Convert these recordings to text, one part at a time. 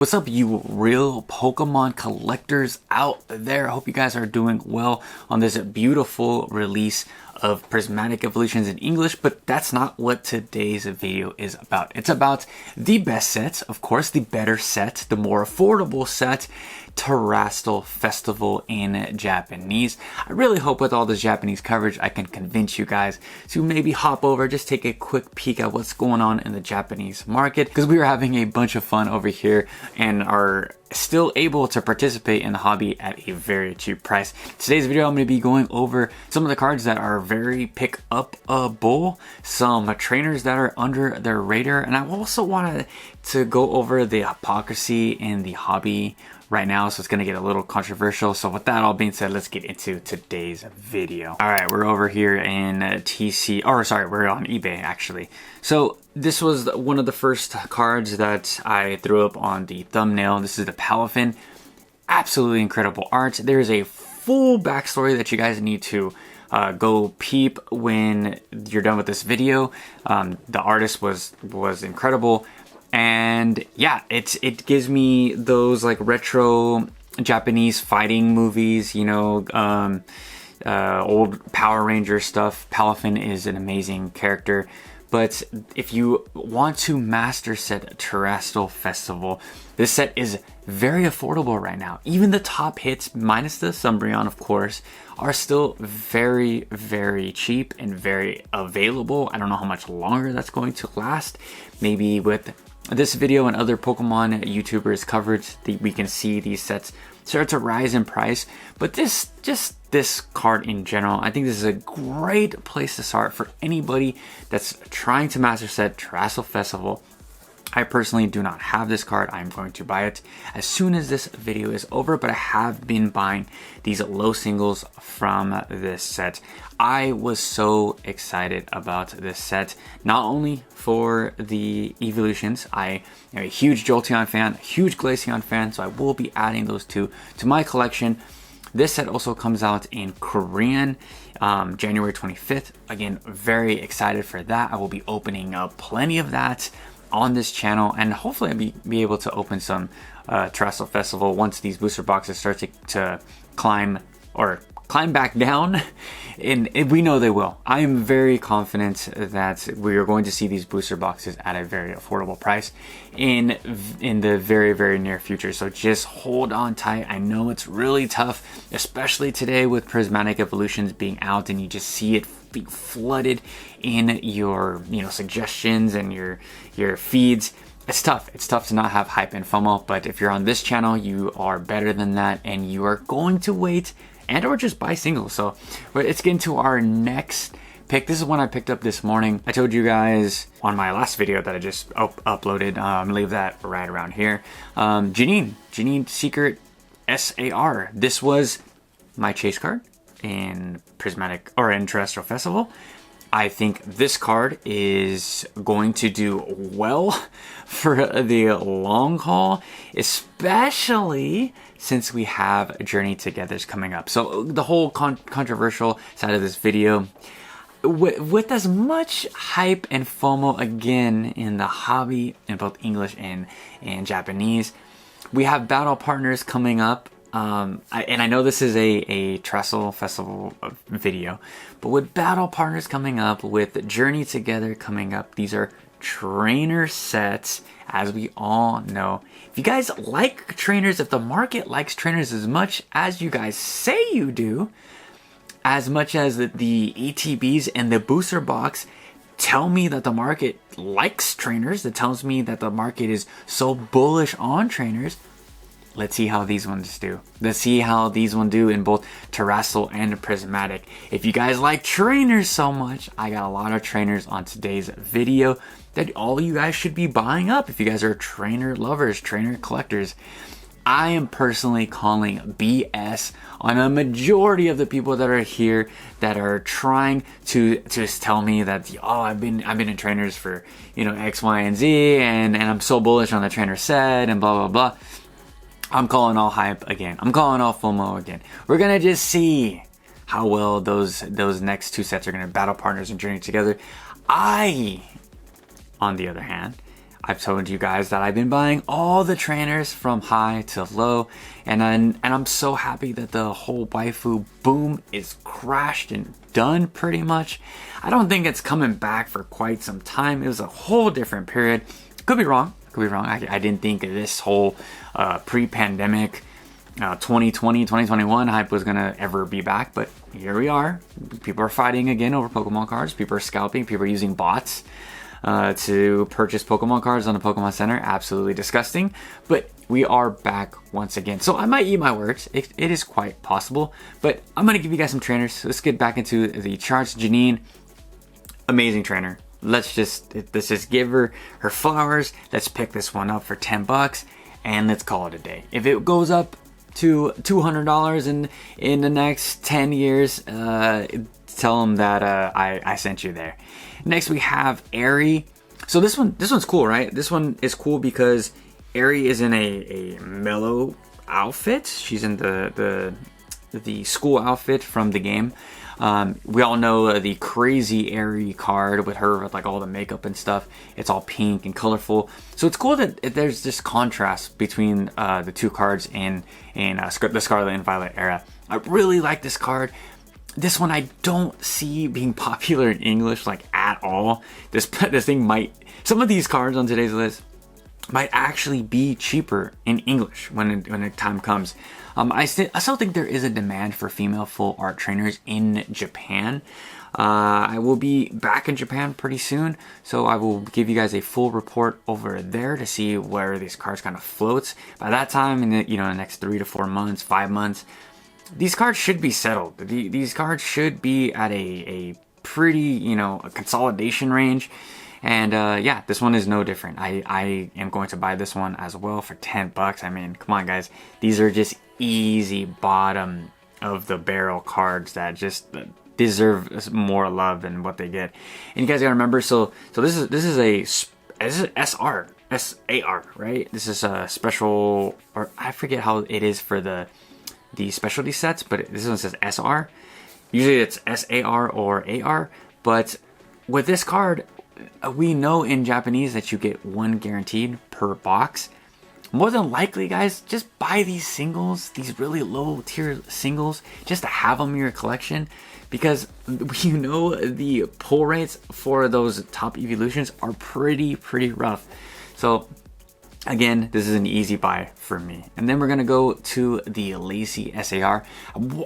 What's up, you real Pokemon collectors out there? I hope you guys are doing well on this beautiful release of Prismatic Evolutions in English, but that's not what today's video is about. It's about the best set, of course, the better set, the more affordable set, Terastal Festival in Japanese. I really hope with all this Japanese coverage I can convince you guys to maybe hop over, just take a quick peek at what's going on in the Japanese market, because we are having a bunch of fun over here and are still able to participate in the hobby at a very cheap price. Today's video I'm going to be going over some of the cards that are very pick-up-able, some trainers that are under their radar, and I also wanted to go over the hypocrisy in the hobby right now, so it's going to get a little controversial. So with that all being said, let's get into today's video. All right, we're over here in we're on eBay actually. So this was one of the first cards that I threw up on the thumbnail. This is the Palafin. Absolutely incredible art. There's a full backstory that you guys need to go peep when you're done with this video. The artist was incredible. And yeah, it gives me those like retro Japanese fighting movies, you know, old Power Ranger stuff. Palafin is an amazing character. But if you want to master set Terastal Festival, this set is very affordable right now. Even the top hits, minus the Umbreon, of course, are still very, very cheap and very available. I don't know how much longer that's going to last. Maybe with this video and other Pokemon YouTubers coverage, we can see these sets start to rise in price. But this card in general, I think this is a great place to start for anybody that's trying to master set Terastal Festival. I personally do not have this card. I'm going to buy it as soon as this video is over, but I have been buying these low singles from this set. I was so excited about this set, not only for the evolutions. I am a huge Jolteon fan, a huge Glaceon fan, so I will be adding those two to my collection. This set also comes out in Korean, January 25th. Again, very excited for that. I will be opening up plenty of that on this channel, and hopefully I'll be able to open some Terastal Festival once these booster boxes start to climb back down, and we know they will. I am very confident that we are going to see these booster boxes at a very affordable price in the very, very near future. So just hold on tight. I know it's really tough, especially today with Prismatic Evolutions being out and you just see it be flooded in your suggestions and your feeds. It's tough. It's tough to not have hype and FOMO, but if you're on this channel, you are better than that, and you are going to wait and or just buy singles. So let's get into our next pick. This is one I picked up this morning. I told you guys on my last video that I just uploaded. I'm gonna leave that right around here. Janine Secret SAR. This was my chase card in Prismatic or in Terastal Festival. I think this card is going to do well for the long haul, especially since we have Journey Togethers coming up. So the whole controversial side of this video, with as much hype and FOMO again in the hobby in both English and Japanese, we have battle partners coming up. And I know this is a Terastal Festival video, but with battle partners coming up, with Journey Together coming up, these are trainer sets, as we all know. If you guys like trainers, if the market likes trainers as much as you guys say you do, as much as the ETBs and the booster box tell me that the market likes trainers, that tells me that the market is so bullish on trainers, let's see how these ones do. Let's see how these ones do in both Terastal and Prismatic. If you guys like trainers so much, I got a lot of trainers on today's video that all you guys should be buying up if you guys are trainer lovers, trainer collectors. I am personally calling BS on a majority of the people that are here that are trying to tell me that, oh, I've been in trainers for X, Y, and Z, and I'm so bullish on the trainer set and blah blah blah. I'm calling all hype again. I'm calling all FOMO again. We're gonna just see how well those next two sets are gonna battle partners and Journey Together. I, on the other hand, I've told you guys that I've been buying all the trainers from high to low, and I'm so happy that the whole waifu boom is crashed and done pretty much. I don't think it's coming back for quite some time. It was a whole different period. Could be wrong. I didn't think this whole pre-pandemic 2020, 2021 hype was gonna ever be back, but here we are. People are fighting again over Pokemon cards. People are scalping. People are using bots to purchase Pokemon cards on the Pokemon Center. Absolutely disgusting, but we are back once again. So I might eat my words. It is quite possible, but I'm gonna give you guys some trainers. Let's get back into the charts. Janine, amazing trainer. Let's just give her flowers. Let's pick this one up for $10 and let's call it a day. If it goes up to $200 in the next 10 years, tell them that I sent you there. Next we have Aerie. So this one's cool, right? This one is cool because Aerie is in a mellow outfit. She's in the school outfit from the game. We all know the crazy Aerie card with her with like all the makeup and stuff. It's all pink and colorful. So it's cool that there's this contrast between the two cards in the Scarlet and Violet era. I really like this card. This one I don't see being popular in English like at all. This thing might, some of these cards on today's list might actually be cheaper in English when the time comes. I still think there is a demand for female full art trainers in Japan. I will be back in Japan pretty soon, so I will give you guys a full report over there to see where these cards kind of floats. By that time, in the next 3 to 4 months, 5 months, these cards should be settled. These cards should be at a pretty a consolidation range. And yeah, this one is no different. I am going to buy this one as well for $10. I mean, come on guys. These are just easy bottom of the barrel cards that just deserve more love than what they get. And you guys gotta remember, so this is SAR, right? This is a special, or I forget how it is for the specialty sets, but this one says SR. Usually it's SAR or AR, but with this card, we know in Japanese that you get one guaranteed per box. More than likely, guys, just buy these singles, these really low tier singles, just to have them in your collection, because the pull rates for those top evolutions are pretty rough. So again, this is an easy buy for me. And then we're gonna go to the Lacy SAR.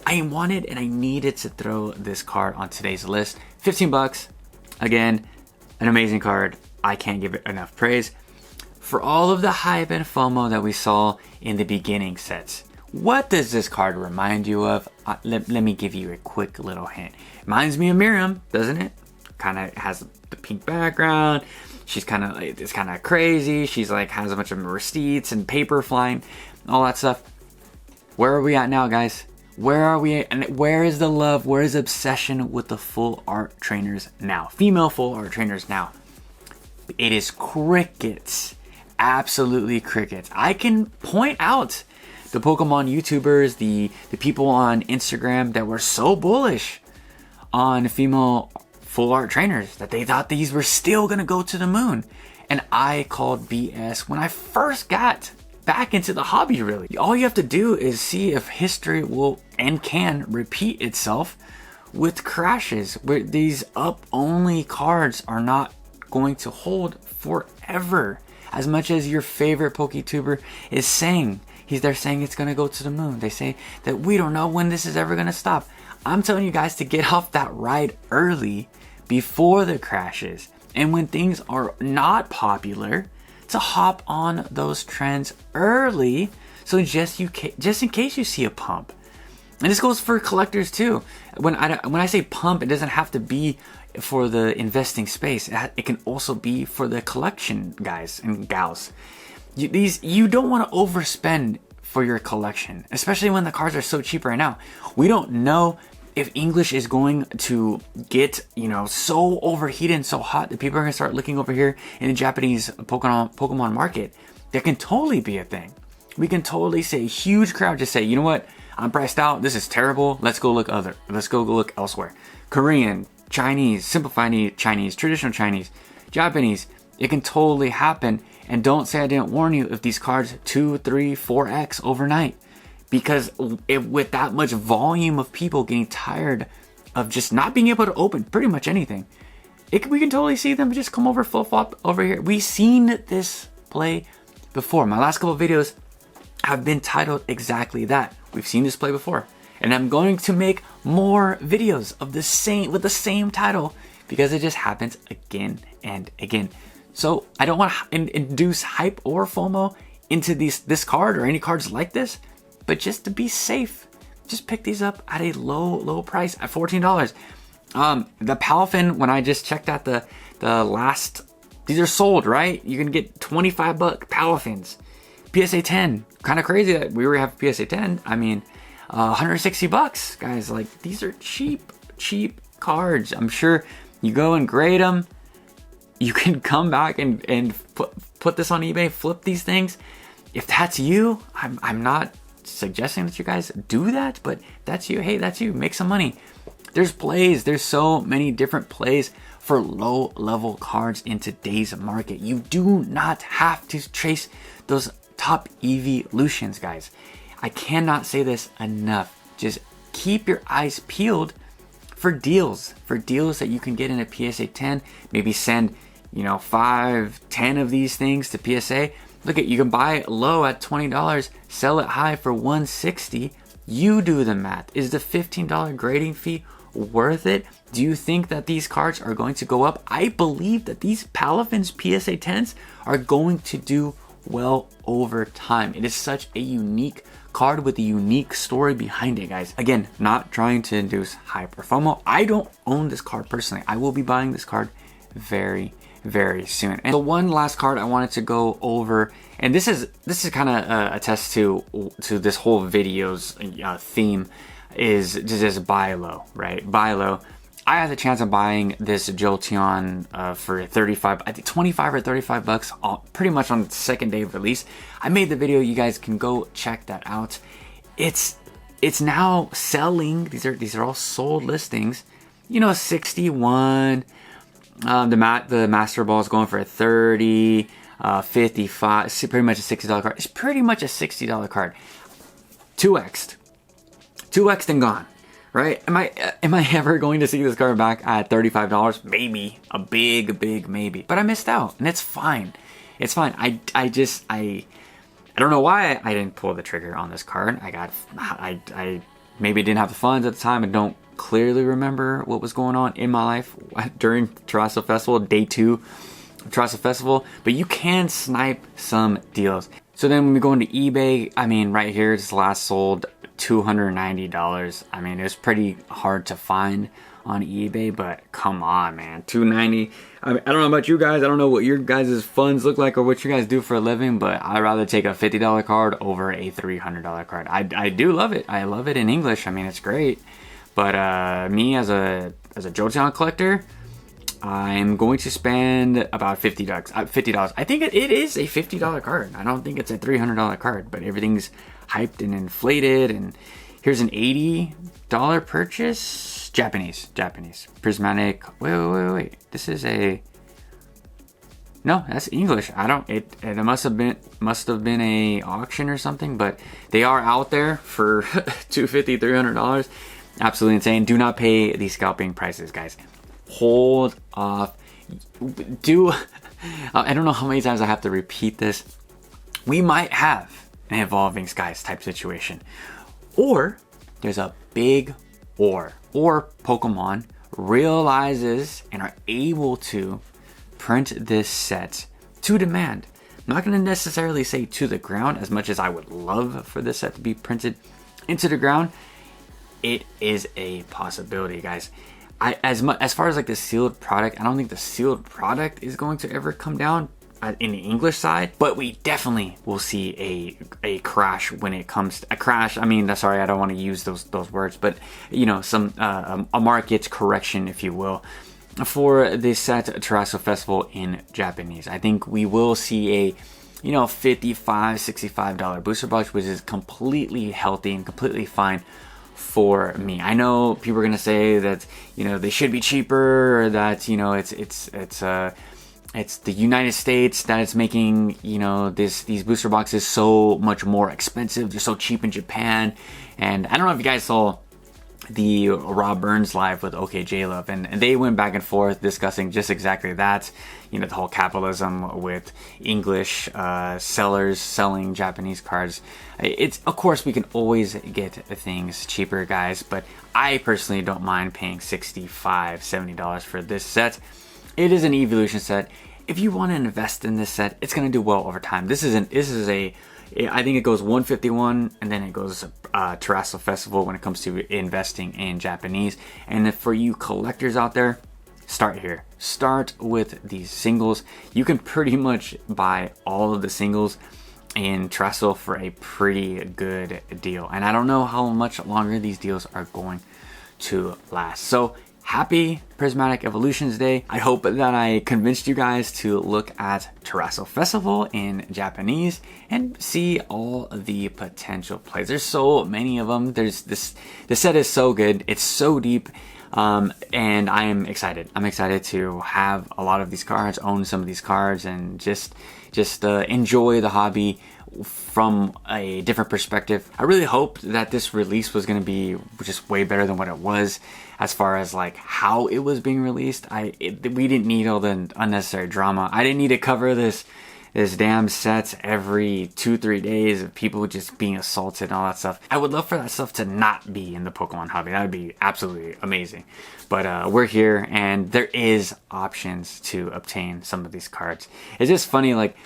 I wanted and I needed to throw this card on today's list. $15. Again, an amazing card. I can't give it enough praise. For all of the hype and FOMO that we saw in the beginning sets, what does this card remind you of? Let me give you a quick little hint. It reminds me of Miriam, doesn't it? Kind of has the pink background. She's kind of like, it's kind of crazy. She's like has a bunch of receipts and paper flying, all that stuff. Where are we at now, guys? Where are we at? And where is the love? Where is the obsession with the full art trainers now? Female full art trainers now. It is crickets. Absolutely crickets. I can point out the Pokemon YouTubers, the people on Instagram that were so bullish on female full art trainers that they thought these were still gonna go to the moon. And I called BS when I first got back into the hobby, really. All you have to do is see if history will and can repeat itself with crashes, where these up only cards are not going to hold forever. As much as your favorite PokeTuber is saying, they're saying it's gonna go to the moon. They say that we don't know when this is ever gonna stop. I'm telling you guys to get off that ride early before the crashes. And when things are not popular, to hop on those trends early. So just in case you see a pump. And this goes for collectors too. When I say pump, it doesn't have to be for the investing space. It can also be for the collection guys and gals. You don't want to overspend for your collection, especially when the cards are so cheap right now. We don't know if English is going to get so overheated and so hot that people are gonna start looking over here in the Japanese Pokemon market. That can totally be a thing. We can totally say a huge crowd just say, you know what, I'm priced out. This is terrible. Let's go look elsewhere. Korean, Chinese, simplified Chinese, traditional Chinese, Japanese. It can totally happen. And don't say I didn't warn you if these cards 2, 3, 4x overnight. Because with that much volume of people getting tired of just not being able to open pretty much anything, we can totally see them just come over, flip-flop over here. We've seen this play before. My last couple of videos have been titled exactly that. We've seen this play before. And I'm going to make more videos of with the same title because it just happens again and again. So I don't want to induce hype or FOMO into this card or any cards like this, but just to be safe, just pick these up at a low price at $14. The Palafin, when I just checked out the last, these are sold, right? You can get $25 Palafins. PSA 10, kind of crazy that we were having PSA 10. I mean, $160, guys. Like, these are cheap cards. I'm sure you go and grade them. You can come back and put this on eBay, flip these things. If that's you, I'm not suggesting that you guys do that, but that's you. Hey, that's you. Make some money. There's plays. There's so many different plays for low level cards in today's market. You do not have to chase those top evolutions, guys. I cannot say this enough. Just keep your eyes peeled for deals that you can get in a PSA 10. Maybe send, 5, 10 of these things to PSA. Look at, you can buy it low at $20, sell it high for $160. You do the math. Is the $15 grading fee worth it? Do you think that these cards are going to go up? I believe that these Palafin's PSA 10s are going to do well over time. It is such a unique card with a unique story behind it, guys. Again, not trying to induce hype or FOMO. I don't own this card personally. I will be buying this card very soon. And the one last card I wanted to go over, and this is kind of a test to this whole video's theme, is just buy low, right? Buy low. I had the chance of buying this Jolteon for 35, I think 25 or 35 bucks, pretty much on the second day of release. I made the video. You guys can go check that out. It's now selling. These are all sold listings. 61. The Master Ball is going for 30, 55. It's pretty much a $60 card. It's pretty much a $60 card. 2x'd and gone. Right? Am I ever going to see this card back at $35? Maybe. A big maybe. But I missed out, and it's fine. It's fine. I don't know why I didn't pull the trigger on this card. I maybe didn't have the funds at the time. I don't clearly remember what was going on in my life during Terastal Festival, day 2 of Terastal Festival. But you can snipe some deals. So then when we go into eBay, I mean, right here, this last sold $290. I mean, it was pretty hard to find on eBay, but come on, man, $290. I don't know about you guys. I don't know what your guys' funds look like or what you guys do for a living, but I'd rather take a $50 card over a $300 card. I do love it. I love it in English. I mean, it's great. But me as a Jolteon collector, I'm going to spend about $50. I think it is a $50 card. I don't think it's a $300 card, but everything's hyped and inflated. And here's an $80 purchase. Japanese. Prismatic. Wait. This is no, that's English. It must have been a auction or something, but they are out there for $250, $300. Absolutely insane. Do not pay these scalping prices, guys. Hold off. I don't know how many times I have to repeat this. We might have an Evolving Skies type situation, or there's a big or Pokemon realizes and are able to print this set to demand. I'm not going to necessarily say to the ground, as much as I would love for this set to be printed into the ground. It is a possibility, guys. As far as like the sealed product, I don't think the sealed product is going to ever come down in the English side, but we definitely will see a crash when it comes to a crash. I mean, sorry, I don't want to use those words, but some a market correction, if you will, for this set Terastal Festival in Japanese. I think we will see a $55, $65 booster box, which is completely healthy and completely fine for me. I know people are gonna say that they should be cheaper, or that it's the United States that is making, you know, these booster boxes so much more expensive. They're so cheap in Japan. And I don't know if you guys saw the Rob Burns live with OKJ Love, and they went back and forth discussing just exactly that, you know, the whole capitalism with English sellers selling Japanese cards. It's, of course, we can always get things cheaper, guys, but I personally don't mind paying $65-70 for this set. It is an evolution set. If you want to invest in this set, it's going to do well over time. I think it goes 151, and then it goes Terastal Festival when it comes to investing in Japanese. And if for you collectors out there, start here. Start with these singles. You can pretty much buy all of the singles in Terastal for a pretty good deal. And I don't know how much longer these deals are going to last. So happy Prismatic Evolutions Day. I hope that I convinced you guys to look at Terastal Festival in Japanese and see all the potential plays. There's so many of them. The set is so good. It's so deep. And I am excited. I'm excited to have a lot of these cards, own some of these cards, and just enjoy the hobby from a different perspective. I really hoped that this release was going to be just way better than what it was as far as like how it was being released. We didn't need all the unnecessary drama. I didn't need to cover this damn set every 2-3 days of people just being assaulted and all that stuff. I would love for that stuff to not be in the Pokemon hobby. That would be absolutely amazing. But we're here, and there is options to obtain some of these cards. It's just funny, like,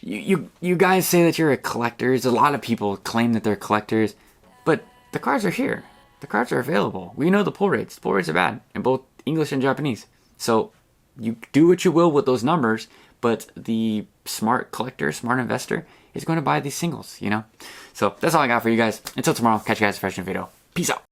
you guys say that you're a collectors. A lot of people claim that they're collectors, but the cards are here. The cards are available. We know the pull rates. The pull rates are bad in both English and Japanese. So you do what you will with those numbers, but the smart collector, smart investor is going to buy these singles, you know? So that's all I got for you guys. Until tomorrow, catch you guys in a fresh new video. Peace out.